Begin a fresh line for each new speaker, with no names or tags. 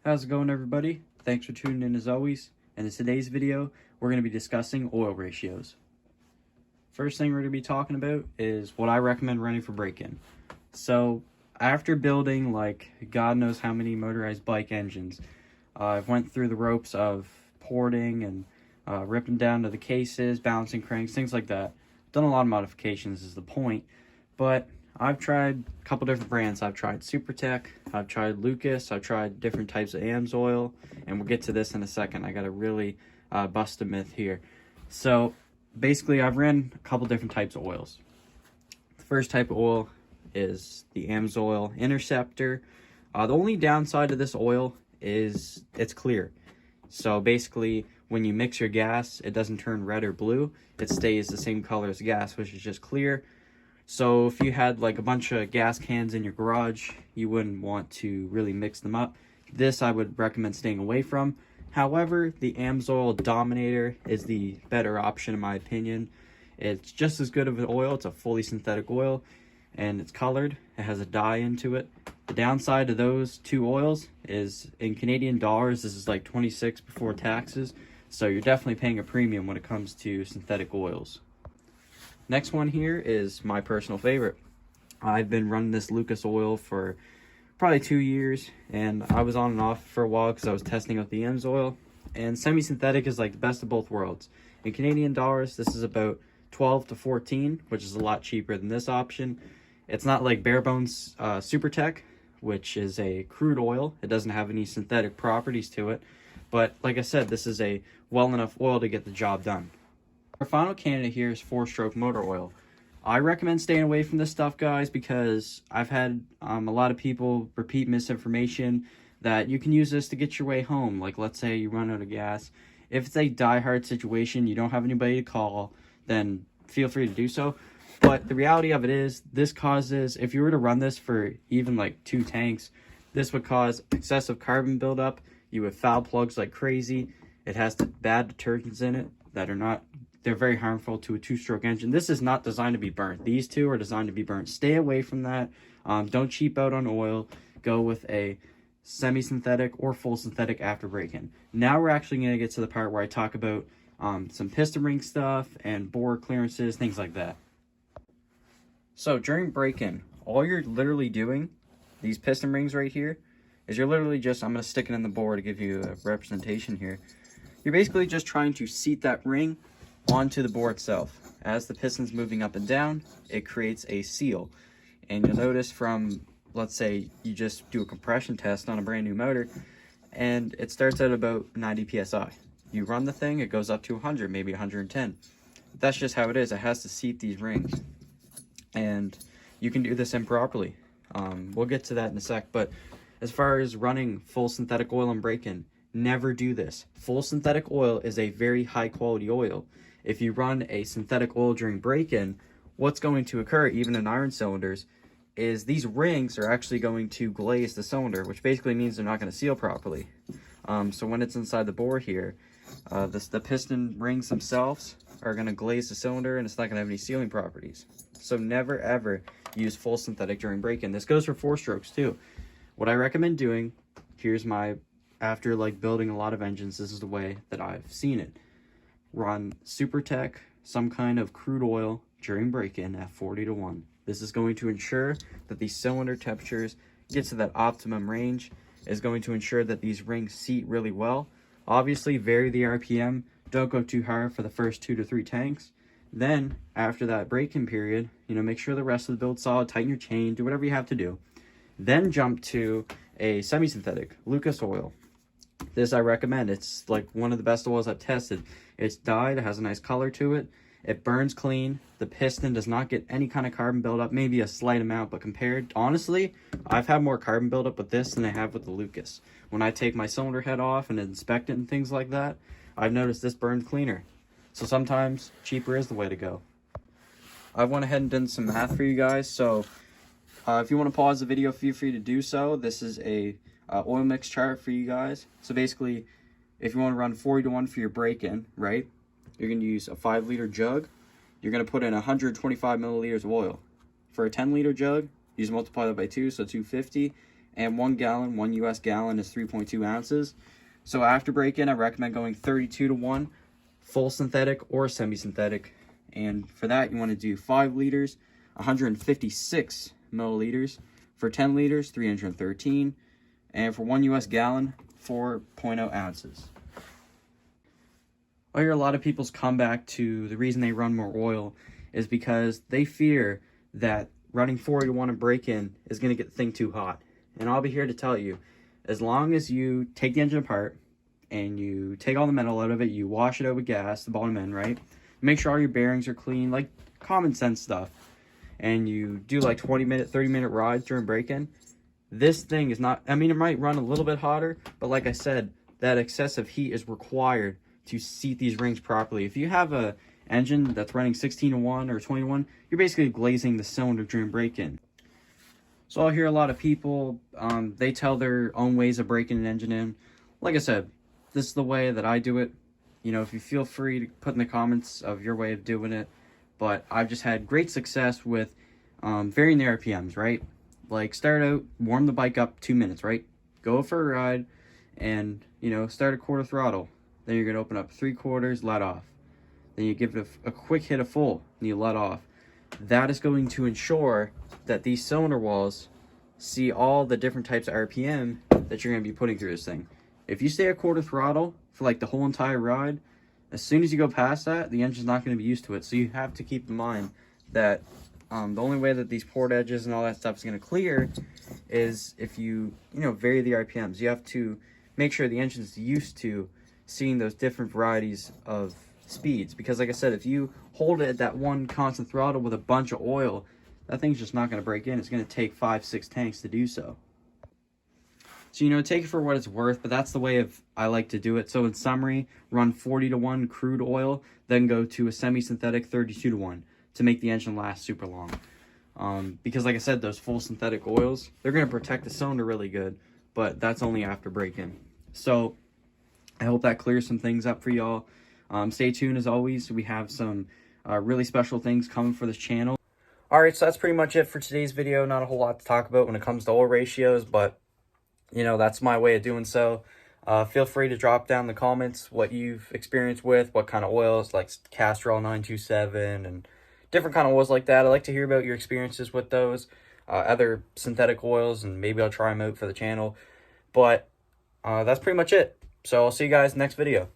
How's it going, everybody? Thanks for tuning in as always. And in today's video, we're going to be discussing oil ratios. First thing we're going to be talking about is what I recommend running for break-in. So after building like God knows how many motorized bike engines, I've went through the ropes of porting and ripping down to the cases, balancing cranks, things like that. Done a lot of modifications is the point, but I've tried a couple different brands. I've tried SuperTech, I've tried Lucas, I've tried different types of AMSoil, and we'll get to this in a second. I gotta really bust a myth here. So basically, I've ran a couple different types of oils. The first type of oil is the AMSoil Interceptor. The only downside to this oil is it's clear. So basically, when you mix your gas, it doesn't turn red or blue. It stays the same color as gas, which is just clear. So if you had like a bunch of gas cans in your garage, you wouldn't want to really mix them up. This I would recommend staying away from. However, the AMSoil Dominator is the better option in my opinion. It's just as good of an oil. It's a fully synthetic oil and it's colored. It has a dye into it. The downside to those two oils is in Canadian dollars, this is like 26 before taxes. So you're definitely paying a premium when it comes to synthetic oils. Next one here is my personal favorite. I've been running this Lucas oil for probably 2 years, and I was on and off for a while because I was testing out the AMSoil. And semi-synthetic is like the best of both worlds. In Canadian dollars, this is about 12 to 14, which is a lot cheaper than this option. It's not like bare bones SuperTech, which is a crude oil. It doesn't have any synthetic properties to it. But like I said, this is a well enough oil to get the job done. Our final candidate here is 4-stroke motor oil. I recommend staying away from this stuff, guys, because I've had a lot of people repeat misinformation that you can use this to get your way home. Like, let's say you run out of gas. If it's a die-hard situation, you don't have anybody to call, then feel free to do so. But the reality of it is, this causes, if you were to run this for even like 2 tanks, this would cause excessive carbon buildup. You would foul plugs like crazy. It has bad detergents in it that are not, they're very harmful to a 2-stroke engine. This is not designed to be burnt. These two are designed to be burnt. Stay away from that. Don't cheap out on oil. Go with a semi-synthetic or full synthetic after break-in. Now we're actually going to get to the part where I talk about some piston ring stuff and bore clearances, things like that. So during break-in, all you're literally doing, these piston rings right here, is you're literally just, I'm going to stick it in the bore to give you a representation here. You're basically just trying to seat that ring onto the bore itself. As the piston's moving up and down, it creates a seal. And you'll notice from, let's say you just do a compression test on a brand new motor, and it starts at about 90 psi. You run the thing, it goes up to 100, maybe 110. That's just how it is. It has to seat these rings. And you can do this improperly. We'll get to that in a sec, but as far as running full synthetic oil and break-in, never do this. Full synthetic oil is a very high quality oil. If you run a synthetic oil during break-in, what's going to occur, even in iron cylinders, is these rings are actually going to glaze the cylinder, which basically means they're not going to seal properly. So when it's inside the bore here, the piston rings themselves are going to glaze the cylinder, and it's not going to have any sealing properties. So never ever use full synthetic during break-in. This goes for 4-strokes too. What I recommend doing, here's my, after like building a lot of engines, this is the way that I've seen it. Run SuperTech, some kind of crude oil during break-in at 40 to 1. This is going to ensure that the cylinder temperatures get to that optimum range. Is going to ensure that these rings seat really well. Obviously, vary the RPM. Don't go too hard for the first 2 to 3 tanks. Then, after that break-in period, make sure the rest of the build's solid, tighten your chain, do whatever you have to do. Then jump to a semi-synthetic, Lucas oil. This I recommend. It's like one of the best oils I've tested. It's dyed, it has a nice color to it. It burns clean. The piston does not get any kind of carbon buildup, maybe a slight amount, but compared, honestly, I've had more carbon buildup with this than I have with the Lucas. When I take my cylinder head off and inspect it and things like that, I've noticed this burns cleaner. So sometimes cheaper is the way to go. I went ahead and done some math for you guys, so if you want to pause the video, feel free to do so. This is a oil mix chart for you guys. So basically, if you want to run 40 to 1 for your break-in, right, you're going to use a 5-liter jug. You're going to put in 125 milliliters of oil. For a 10-liter jug, you just multiply that by 2, so 250. and 1 gallon, 1 US gallon is 3.2 ounces. So after break-in, I recommend going 32-to-1, full synthetic or semi-synthetic. And for that, you want to do 5 liters, 156 milliliters. For 10 liters, 313. And for 1 US gallon, 4.0 ounces. I hear a lot of people's comeback to the reason they run more oil is because they fear that running 40-to-1 and break-in is going to get the thing too hot. And I'll be here to tell you, as long as you take the engine apart and you take all the metal out of it, you wash it out with gas, the bottom end, right? Make sure all your bearings are clean, like common sense stuff. And you do like 20-minute, 30-minute rides during break-in. This thing is not, I mean, it might run a little bit hotter, but like I said, that excessive heat is required to seat these rings properly. If you have a engine that's running 16-to-1 or 20-to-1, you're basically glazing the cylinder during break-in. So I'll hear a lot of people, they tell their own ways of breaking an engine in. Like I said, this is the way that I do it. You know, if you feel free to put in the comments of your way of doing it. But I've just had great success with varying the RPMs, right? Like, start out, warm the bike up 2 minutes, right? Go for a ride, and, you know, start at quarter throttle. Then you're going to open up 3/4, let off. Then you give it a quick hit of full, and you let off. That is going to ensure that these cylinder walls see all the different types of RPM that you're going to be putting through this thing. If you stay at quarter throttle for, like, the whole entire ride, as soon as you go past that, the engine's not going to be used to it. So you have to keep in mind that the only way that these port edges and all that stuff is going to clear is if you vary the RPMs. You have to make sure the engine's used to seeing those different varieties of speeds. Because like I said, if you hold it at that one constant throttle with a bunch of oil, that thing's just not going to break in. It's going to take 5-6 tanks to do so. So, you know, take it for what it's worth, but that's the way I like to do it. So in summary, run 40-to-1 crude oil, then go to a semi-synthetic 32-to-1 to make the engine last super long. Because like I said, those full synthetic oils, they're going to protect the cylinder really good, but that's only after break-in. So I hope that clears some things up for y'all. Stay tuned as always. We have some really special things coming for this channel. Alright, so that's pretty much it for today's video. Not a whole lot to talk about when it comes to oil ratios, but you know, that's my way of doing so. Feel free to drop down in the comments what you've experienced with, what kind of oils, like Castrol 927 and different kind of oils like that. I'd like to hear about your experiences with those, other synthetic oils, and maybe I'll try them out for the channel. But that's pretty much it. So I'll see you guys next video.